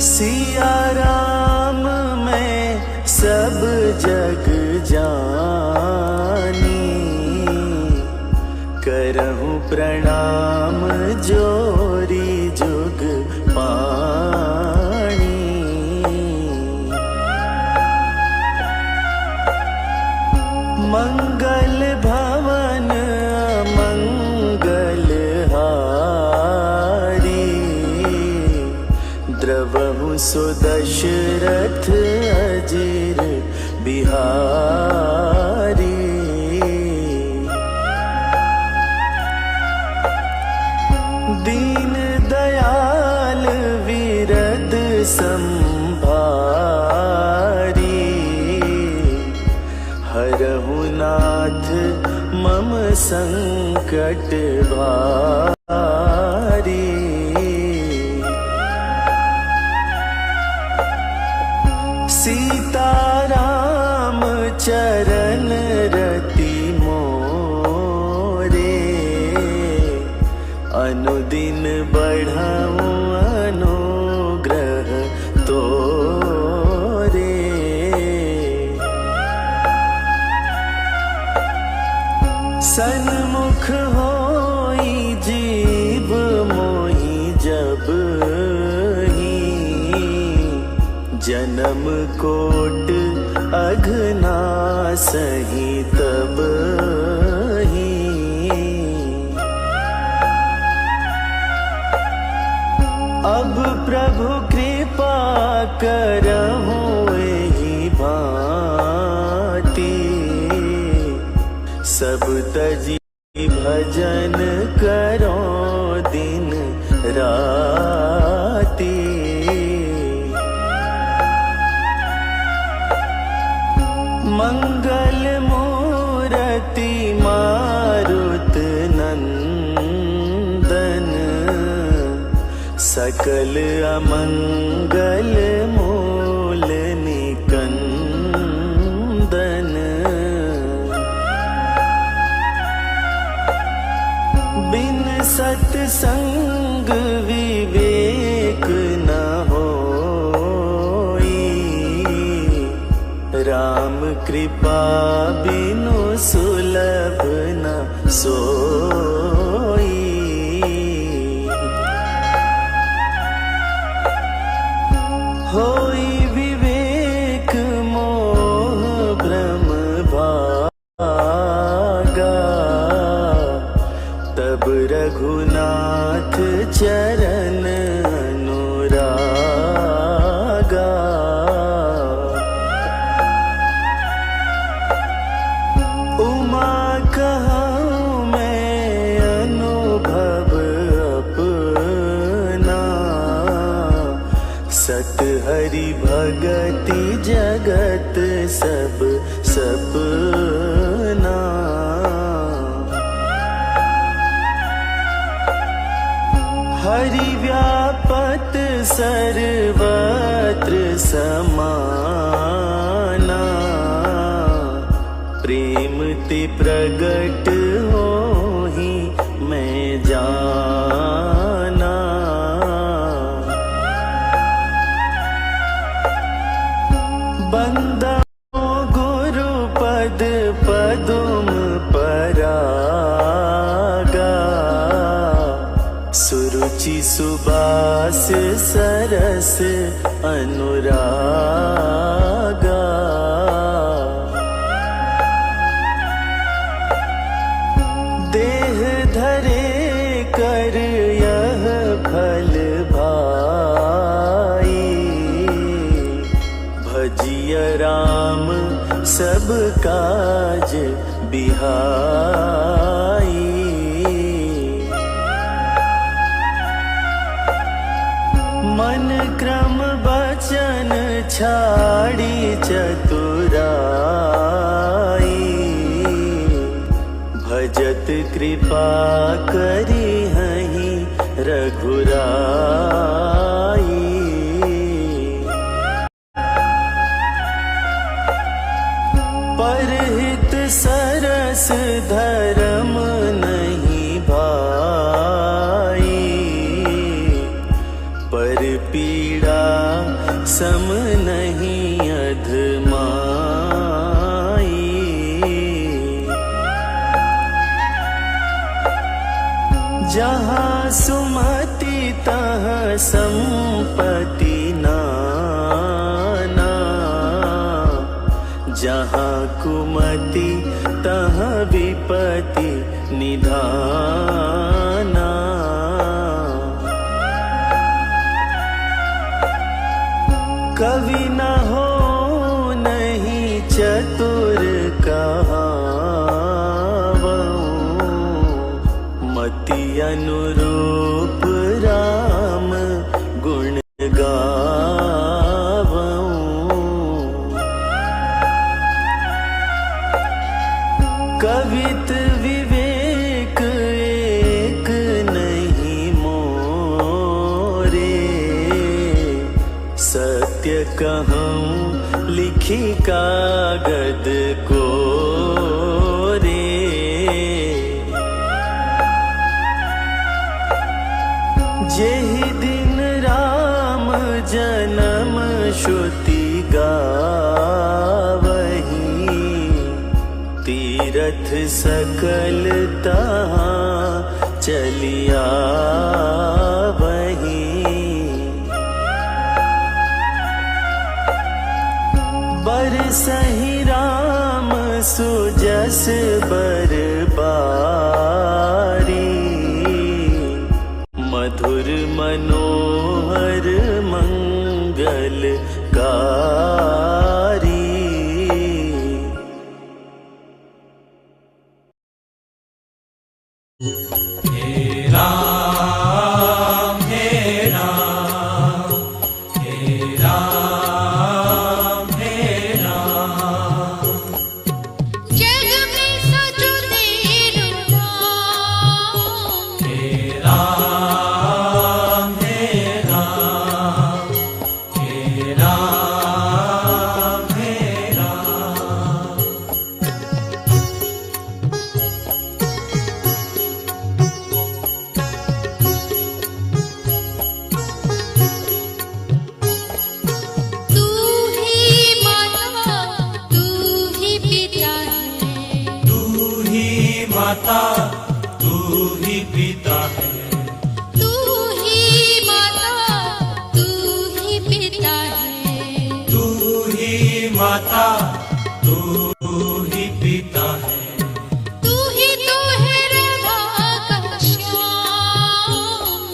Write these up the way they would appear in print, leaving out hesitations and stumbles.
सिया राम में सब जग जानी, करहूँ प्रणाम जोरी जुग पाणी। मंगल भवन मंगल हारी, द्रवहु सुदशरथ अजिर बिहारी। दीन दयाल विरद संभारी, हरहु नाथ मम संकट भारी। सीताराम चरण रति मोरे, अनुदिन बढ़ाऊं अनुग्रह तोरे। सन्मुख होई जीव मोहि जब ही, जन्म कोट अघनासहि तब ही। अब प्रभु कृपा करहु एहि भांति, सब तजी भजन करो दिन राति। मंगल मूरति मारुत नंदन, सकल अमंगल मूल निकंदन। बिन सत्संग विवेक न होई, राम कृपा बिनु सुलभ न सोई। होई विवेक मोह भ्रम भागा, तब रघुनाथ चरण अनुरागा। उमा कहूँ मैं अनुभव अपना, सत हरि भगति जगत सब सपना। हरि व्यापत सर्वत्र समाना, प्रेम ते प्रगट होहि मैं जाना। बंदा गुरु पद पदुम परागा, सुरुचि सुबास सरस अनुरागा। देह धरे कर यह फल भाई, भजिय राम सब काज बिहाई। मन क्रम बचन छाड़ी चतुराई, भजत कृपा करी हहि रघुराई। परहित सरस धर्म नहीं भाई, पर पीड़ा सम नहीं अधमाई। जहाँ सुमति तहाँ संपत्ति नाना, जहाँ कुमति तहाँ विपत्ति निधाना। कवि न हो नहीं चतुर कहावऊं, मति अनुरूप राम गुण गावऊं। कवित विवेक एक नहीं मोरे, सत्य कहूँ लिखी कागद को रे। जेहि दिन राम जन्म श्रुति गावही, तीरथ सकल तहाँ चलिया वही। बरसहि राम सुजस बरबारी, मधुर मनोहर मंगलकारी। हे राम हे राम, हे राम हे राम। जग में सजो तेरो नाम, हे राम हे राम, हे राम हे राम। तू ही माता तू ही पिता है, तू ही माता तू ही पिता है, तू ही माता तू ही पिता है। तू ही माता तू ही पिता है। तू ही तो है राधा का श्याम,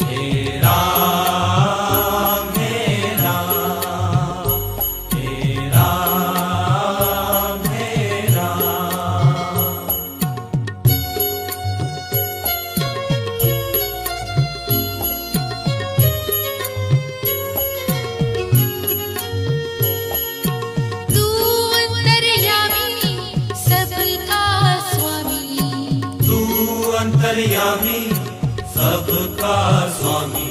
हे राम हे राम, हे राम हे राम। तू अंतर्यामी सबका स्वामी, तू अंतर्यामी सबका स्वामी,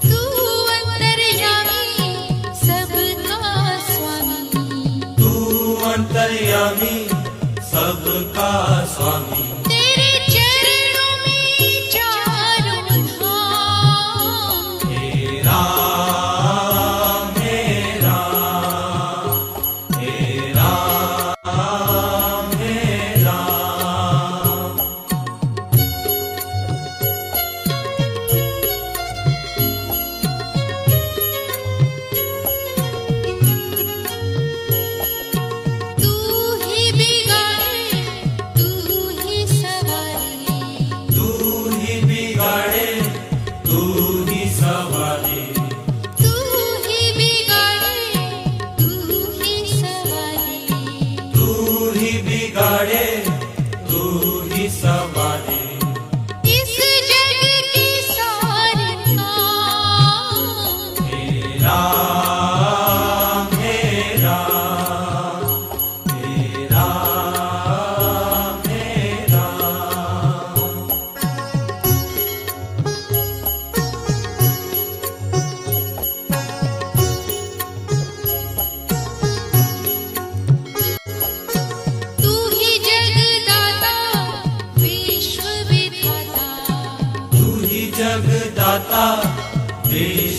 तू अंतर्यामी सबका स्वामी। तू अंतर्यामी सबका स्वामी। तेरे चरणों में चारों धाम, हे राम हे राम, हे राम हे राम। तू ही बिगाड़े तू ही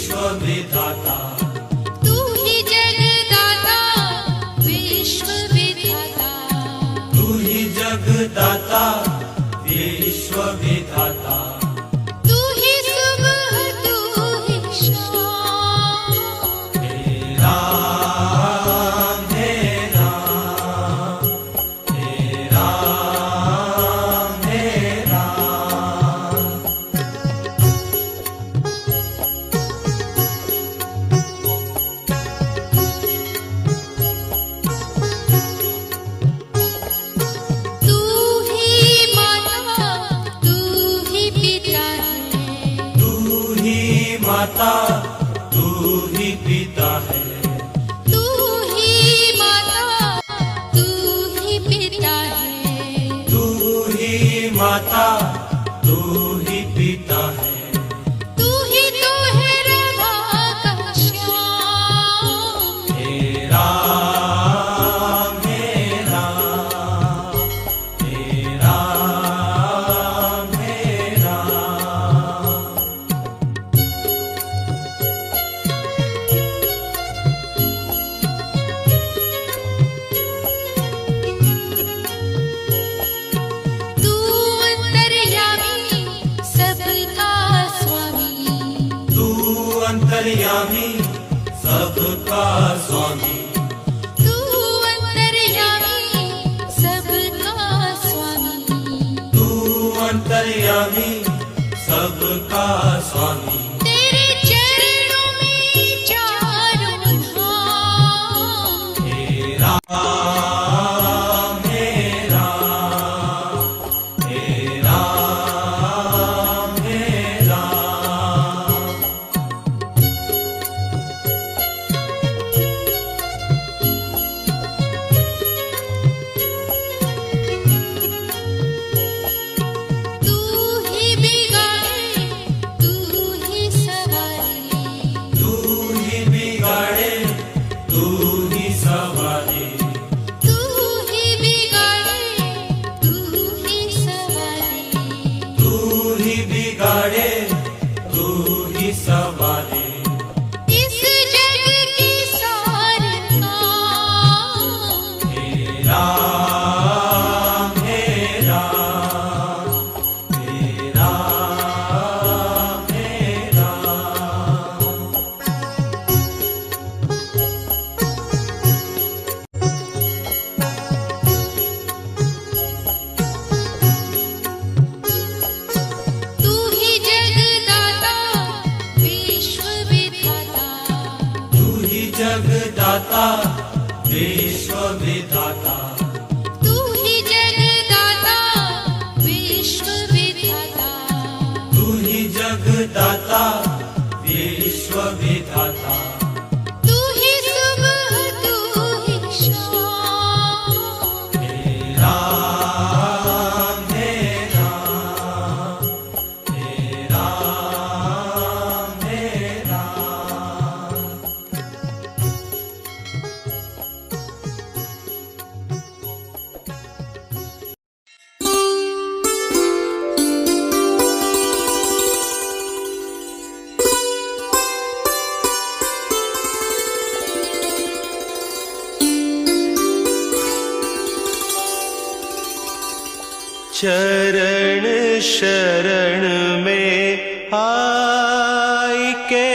विश्व विधाता तू ही जगदाता विश्व विधाता तू ही जगदाता विश्व विधाता तू ही सुबह तू ही शाम हे राम हे राम हे राम हे राम तू ही माता तू ही पिता है तू ही माता तू ही पिता है तू ही माता तू ही पिता है तू ही माता तू ही पिता है तू ही तो है राधा का श्याम हे राम हे राम हे राम हे राम तू अंतर्यामी सबका स्वामी तू अंतर्यामी सबका स्वामी तू अंतर्यामी सबका स्वामी तू अंतर्यामी सबका स्वामी तेरे चरणों में चारों धाम हे राम हे राम हे राम हे राम तू ही बिगाड़े तू ही सवारे तू ही बिगाड़े तू ही सवारे तू ही बिगाड़े तू ही सवारे तू ही बिगाड़े तू ही सवारे इस जग की सारे काम हे राम हे राम हे राम हे राम तू ही जगदाता विश्व विधाता तू ही जगदाता विश्व विधाता तू ही जगदाता विश्व विधाता तू ही जगदाता विश्व विधाता तू ही सुबह तू ही शाम हे राम हे राम हे राम हे राम चरण शरण में आई के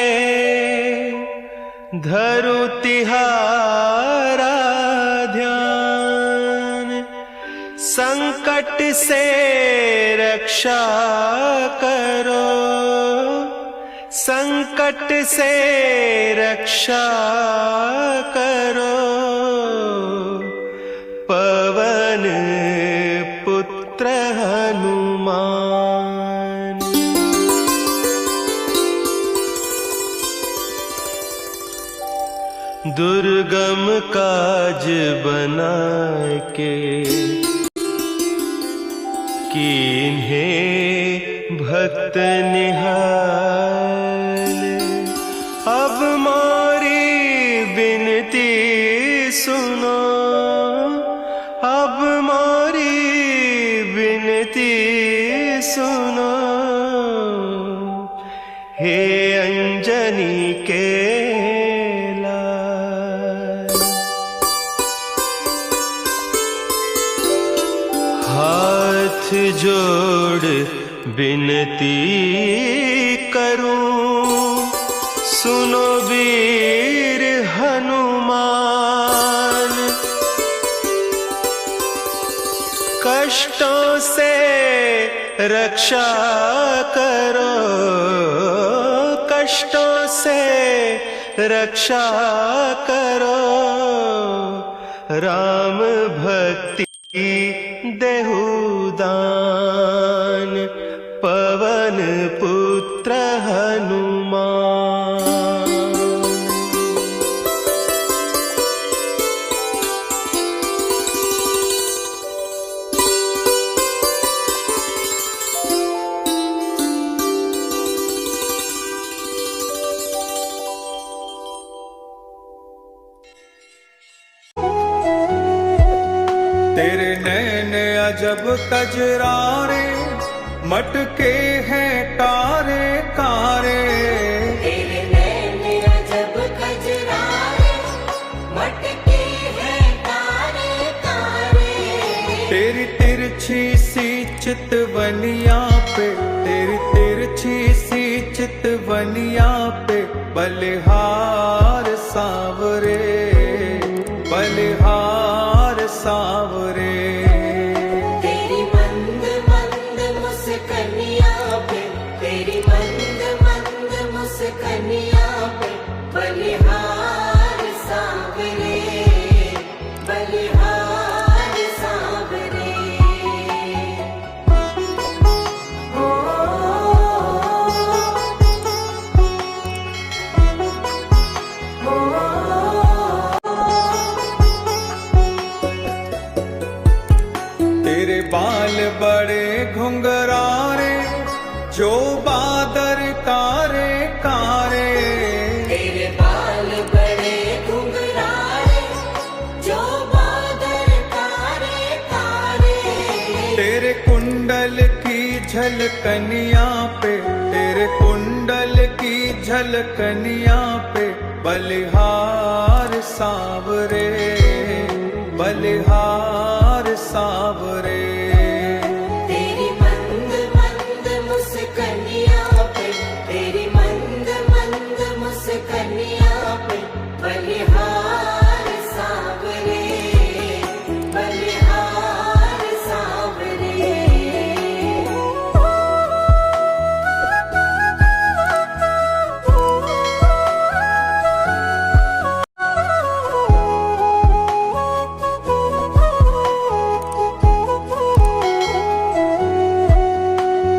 धरु तिहारा ध्यान संकट से रक्षा करो संकट से रक्षा करो पवन पुत्र हनुमान। दुर्गम काज बना के कीन्हे भक्त निहाल। अब मोरी बिनती सुनो, अब मोरी बिनती सुनो। हे अंजनी के लाल। हाथ जोड़ बिनती करूं, सुनो वीर हनुमान। कष्टों से रक्षा करो, कष्टों से रक्षा करो। राम भक्ति देहु दान, पवन पुत्र हनुमान। तेरे नैन अजब कजरारे, मटके हैं कारे कारे। तेरे नैन अजब कजरारे, मटके हैं कारे कारे। तेरी तिरछी सी चितवनिया पे, तेरी तिरछी सी चितवनिया पे बलिहार सांवरे, बलिहार सांवरे। तेरी मंद मंद मुस्कनिया पे, तेरी मंद मंद मुस्कनिया पे बलिहार सांवरे, बलिहार सांवरे। ओ, ओ, तेरे बाल बड़े घुंघरारे, जो बादर कारे कारे। तेरे बाल बड़े घुंघरारे, जो बादल कारे कारे। तेरे कुंडल की झलकनिया पे, तेरे कुंडल की झलकनिया पे बलिहार सांवरे, बलिहार सांवरे। तेरी मंद मंद मुस्कनिया पे, तेरी मंद मंद मुस्कनिया पे बलिहार सांवरे, बलिहार सांवरे।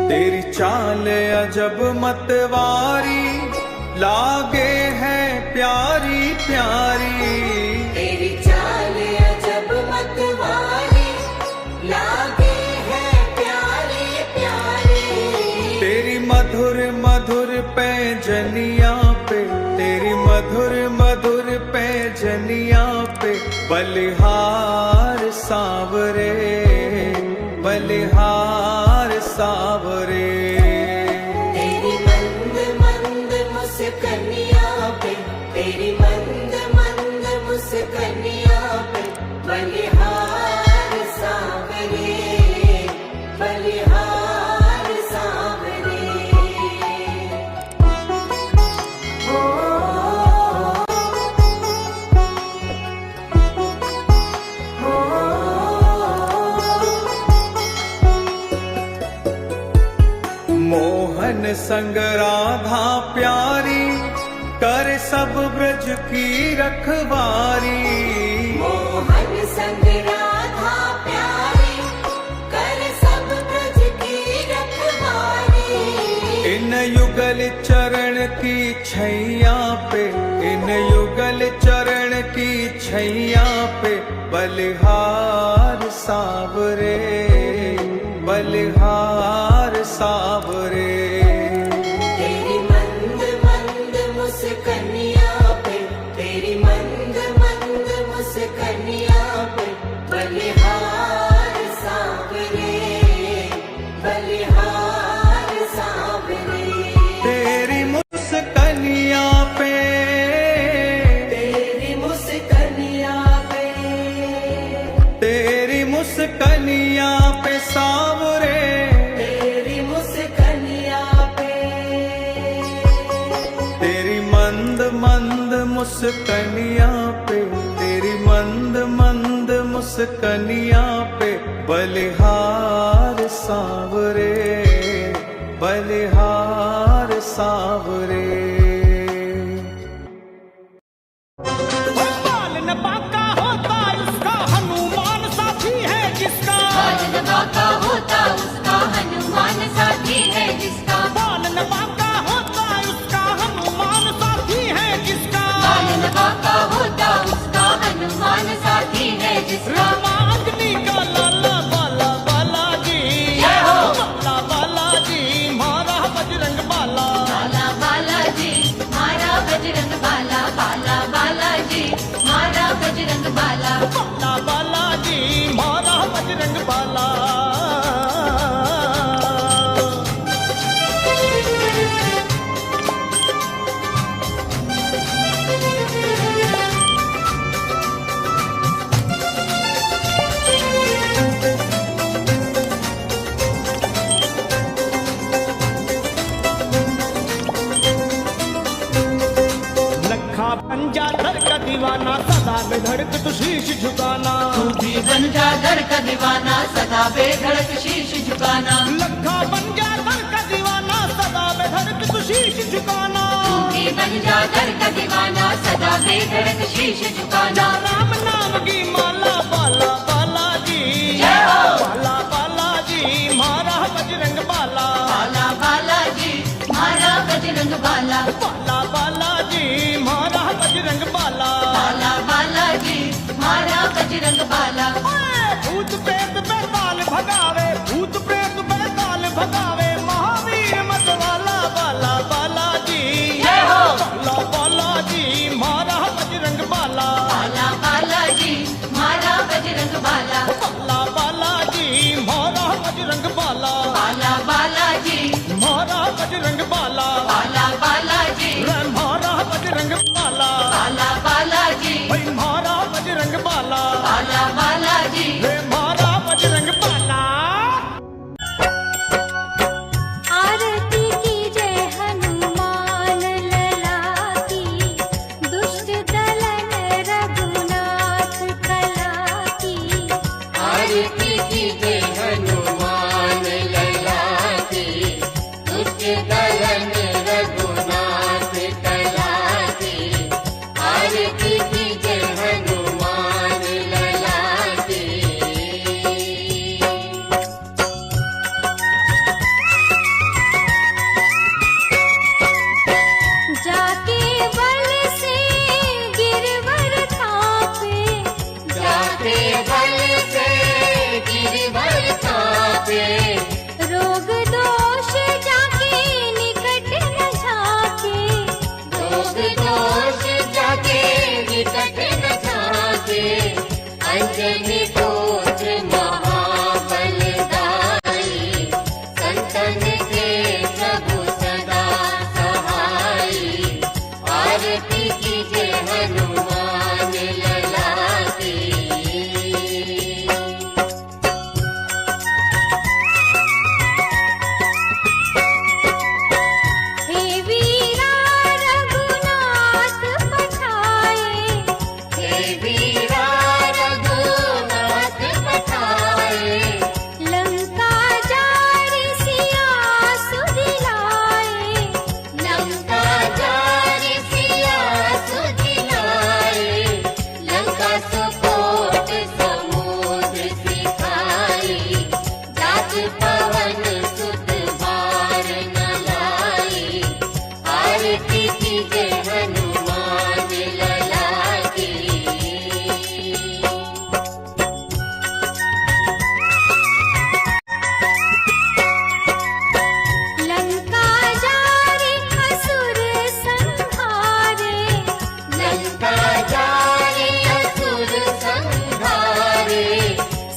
तेरी चाल अजब मतवारी, लागे है प्यारी प्यारी। तेरी चाल अजब मतवारी, लागे है प्यारे प्यारे। तेरी मधुर मधुर पैजनिया पे, तेरी मधुर मधुर पैजनिया पे बलिहार सांवरे, बलिहार सांवरे। तेरी मंद मंद मुस्कनिया पे, तेरी मंद मंद मुस्कनिया पे बलिहार सांवरे, बलिहार सांवरे। ओ, ओ, मोहन संग राधा प्यारी, कर सब ब्रज की रखवारी। मोहन संग राधा प्यारी, कर सब ब्रज की रखवारी। इन युगल चरण की छैया पे, इन युगल चरण की छैया पे बलिहार सांवरे, बलिहार सांवरे। तेरी मंद मंद मुस्कनिया पे, तेरी मंद मंद मुस्कनिया पे बलिहार सांवरे, बलिहार सांवरे। तेरी मुस्कनिया पे मुस्कनिया पे, तेरी मंद मंद मुस्कनिया पे, बलिहार सांवरे, बलिहार सांवरे। बालन बांका होता उसका हनुमान साथी है जिसका, बालन बांका होता उसका हनुमान साथी है जिसका, बालन बांका होता उसका हनुमान साथी है जिसका, बालन बांका होता उसका हनुमान साथी है जिसका। रामाग्नि का लाला बाला बालाजी, जय हो। बाला बालाजी मारा बजरंग बाला, बाला बालाजी मारा बजरंग बाला, बाला बालाजी मारा बजरंग बाला, बाला बालाजी मारा बजरंग बाला। लखा पंजा धर का दीवाना, सदा में धड़क तू शीश झुकाना, तू भी बन जा धड़ का दीवाना, सदा बेधड़क शीश झुकाना, लखा पंजा धर का दीवाना, सदा में धड़क तू शीश झुकाना। तू भी बन जा धड़ का दीवाना, सदा बेधड़क शीश झुकाना। राम नाम की माला बाला बालाजी, जय हो। बाला बालाजी मारा बजरंग बाला, बाला बालाजी मारा बजरंग बाला, बाला बालाजी मारा बजरंग बाला। बाला बालाजी मारा बजरंग बाला। ओए, भूत प्रेत बेताल भगावे, भूत प्रेत बेताल भगावे, महावीर मतवाला बाला बालाजी, जय हो। बाला बालाजी मारा बजरंग बाला, बाला बालाजी मारा बजरंग बाला, बाला बालाजी मारा बजरंग बाला, बाला बालाजी मारा बजरंग बाला, बाला बालाजी रे मारा बजरंग बाला, बाला बालाजी भाई मारा बजरंग बाला, बाला बालाजी। रे मारा बजरंग बाला। आरती की जय हनुमान लला की, दुष्ट दलन रघुनाथ कला की। आरती की जय हनुमान लला की, दुष्ट दलन रघुनाथ कला की। आरती की जय हनुमान लला की। जाके बल से गिरवर थापे, जाके बल से गिरवर थापे, रोग दोष जाके निकट न झाके। रोग दोष जाके निकट न झाके। अंजनी पुत्र महाबलदाई, संतन के प्रभु सदा सहाई। आरती की जय हनुमान लला की। हे वीरा रघुनाथ पठाए, हे वीरा रघुनाथ पठाए। लंका जारि सिया सुदिलाए। लंका जारि सिया सुदिलाए। लंका सुकोट समुद्र सिखाई। जात पवन सुत बार न लाई। आरती की जय हनुमान लला की। लंका जारि असुर संहारे। लंका जारि असुर संहारे।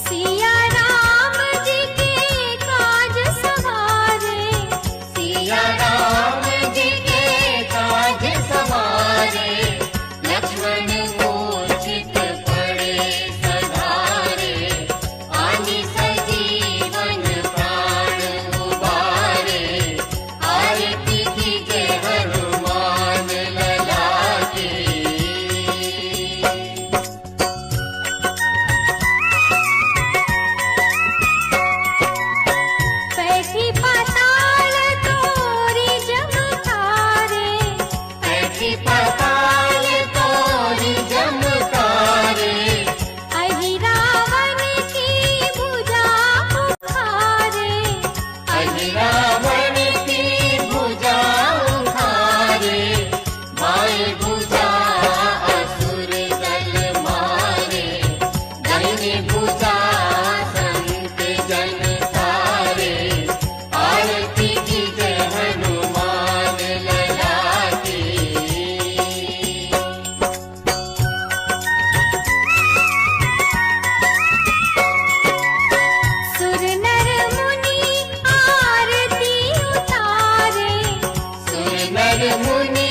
सिया राम जी के काज सवारे। सिया राम जी के काज सवारे। धरती पाताल तोरी जमकारे अहि रावण की भुजा उखारे अहि रावण की भुजा उखारे बाएं भुजा असुर दल मारे दाहिनी भुजा संत जन तारे आरती की जय हनुमान लला की सुर नर मुनि आरती उतारे सुर नर मुनि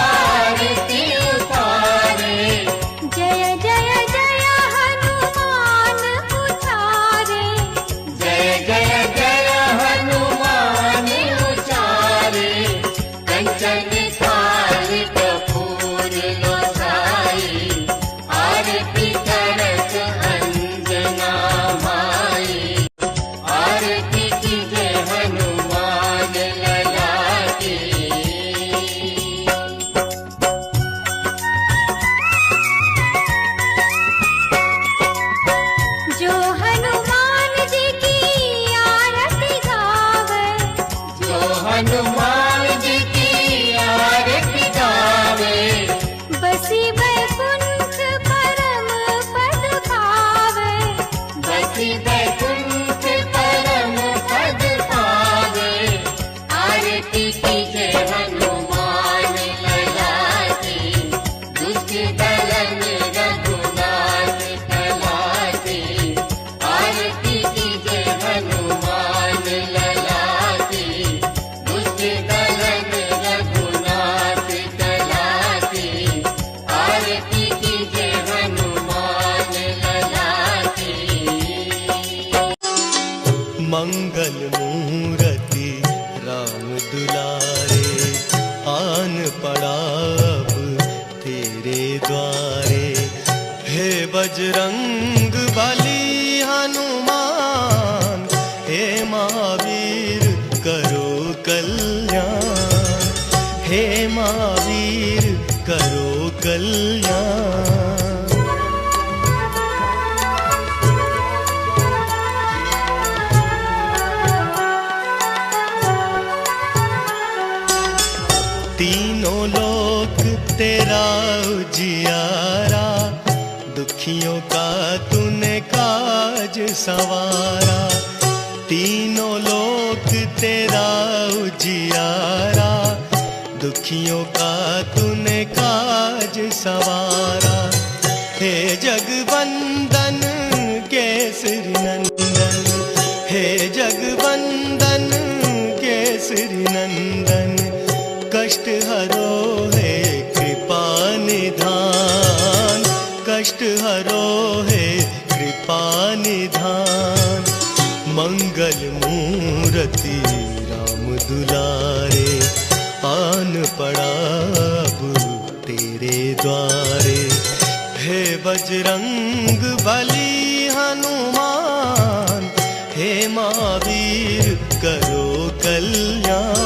आरती उतारे जय जय जय हनुमान उचारे जय जय जय हनुमान उचारे कंचन थाल कपूर लोसाई आरती करत अंजना माई आरती की जय हनुमान लला की जो हनुमान जी की आरती गावे जो हनुमान जी की आरती गावे बसी बैकुंठ परम पद पावे बसी बैकुंठ परम पद पावे आरती की जय हनुमान लला की दुष्ट दलन रघुनाथ कला की आरती की जय हनुमान लला की दुष्ट दलन रघुनाथ कला की आरती की जय हनुमान लला की मंगल मूरति राम दुलारे आन पड़ा अब तेरे द्वारे हे बजरंग बली हनुमान हे महावीर करो कल्याण हे महावीर करो कल्याण तीनों लोक तेरा उजियारा दुखियों का तूने काज सवारा तीनों लोक तेरा उजियारा दुखियों का तूने काज सवारा हे जगवंदन केसरी नंदन हे जगवंदन केसरी नंदन कष्ट हरो है कृपा निधान कष्ट हरो है कृपा निधान मंगल मूरति राम दुलारे आन पड़ा अब तेरे द्वारे हे बजरंग बली हनुमान हे महावीर करो कल्याण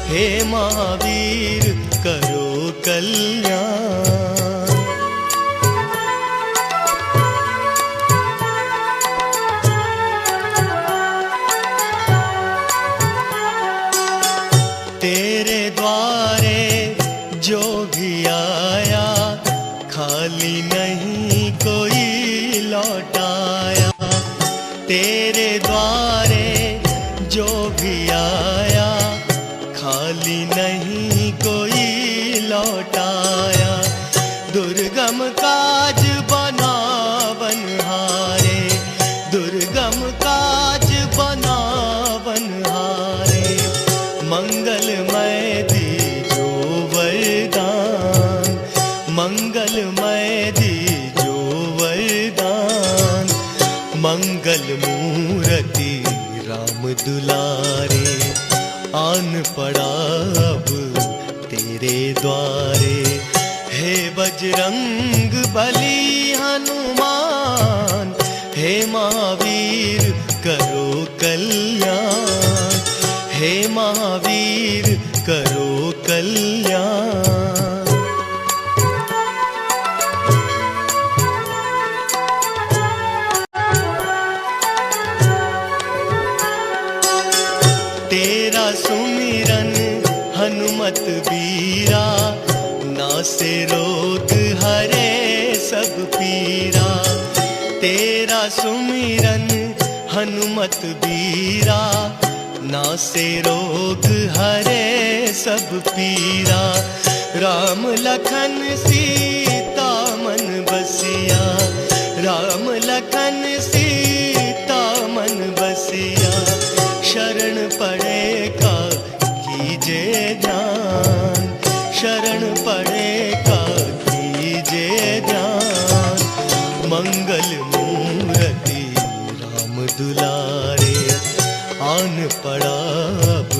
हे महावीर करो कल्याण तेरे द्वारे जो भी आया खाली नहीं कोई लौटाया तेरे द्वारे जो भी आया खाली नहीं कोई लौटाया दुर्गम काज बनावन हारे दुर्गम काज बनावन हारे मंगलमय दीजो वरदान मंगलमय दीजो वरदान मंगल मूरति राम दुलारे आन पड़ा अब तेरे द्वारे हे बजरंग बली हनुमान हे महावीर करो कल्याण हे महावीर करो कल्याण नासे रोग हरे सब पीरा, तेरा सुमिरन हनुमत बीरा। नासे रोग हरे सब पीरा, राम लखन सीता मन बसिया। राम लखन सीता मन बसिया, शरण पड़े का कीजे ध्यान। शरण पड़े का कीजे ध्यान। मंगल मूर्ति राम दुलारे, आन पड़ा अब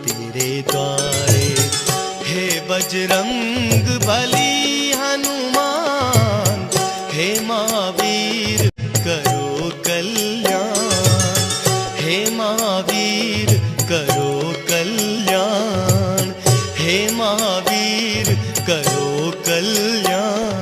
तेरे द्वारे। हे बजरंग बली हनुमान, हे महावीर करो कल्याण। हे महावीर करो कल्याण। हे महावीर करो कल्याण।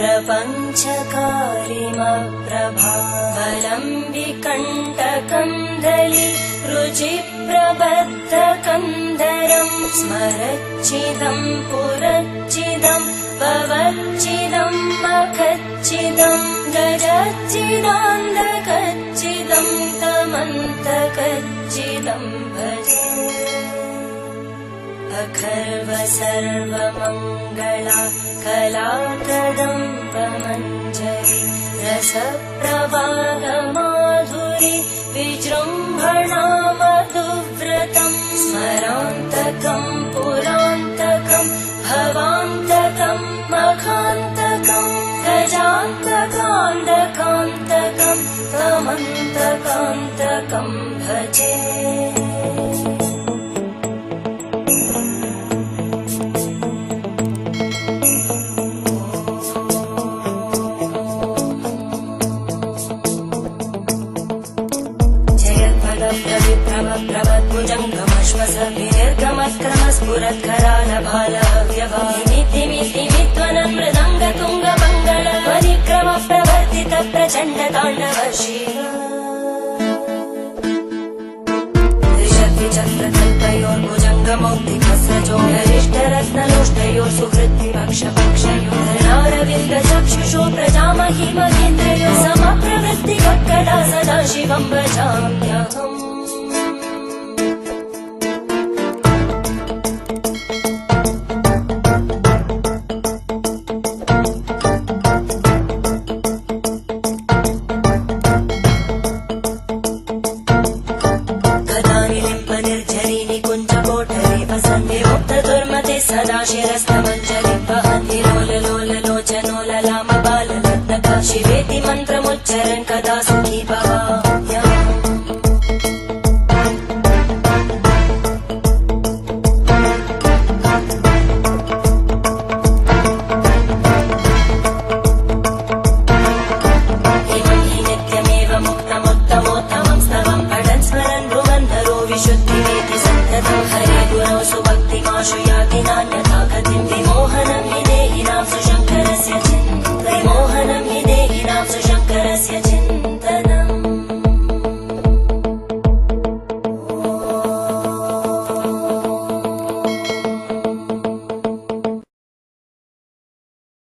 प्रपञ्चकारिमप्रभावलं विकण्टकं रुचिप्रबद्धकन्धरम् स्मरच्चिदम् पुरच्चिदम् भवच्चिदम् मखच्चिदम् गजच्चिदान्धकच्चिदम् तमन्तकच्चिदम् भजे अखर्व सर्वमङ्गला कलाकदम्बमञ्जरी रसप्रवाहमाधुरी विजृम्भणा मधुव्रतम् स्मरान्तकम् पुरान्तकम् भवान्तकम् मखान्तकम् गजान्तकान्तकान्तकम् तमन्तकान्तकम् भजे मृदङ्गतुङ्गमङ्गल परिक्रम प्रवर्तित प्रचण्ड ताण्डव शिव त्रिशक्तिचक्रकल्पयोर्भुजङ्गमौक्तिकस्रजोगरिष्ठरत्नलोष्टयोः सुहृद्विपक्षपक्षयोः धरणारविन्द चक्षुषो प्रजामहि महेन्द्रयो समप्रवृत्तिवक्कदा सदा शिवं भजाम्यहम् सदा शिरस्तमञ्जलिं वहन्ति लोललोललोचनो ललामबालरत्नका शिवेति मन्त्रमुच्चरन् कदा सुखी भवाम्यहम् इमं हि नित्यमेव मुक्तमुत्तमोत्तमं स्तवं पठन् स्मरन् भ्रुवन्धरो विशुद्धिमेति सन्ततं हरे गुरौ सुभक्तिमाशु याति नान्यथा गतिं विमोहनं हि देहिनां सुषं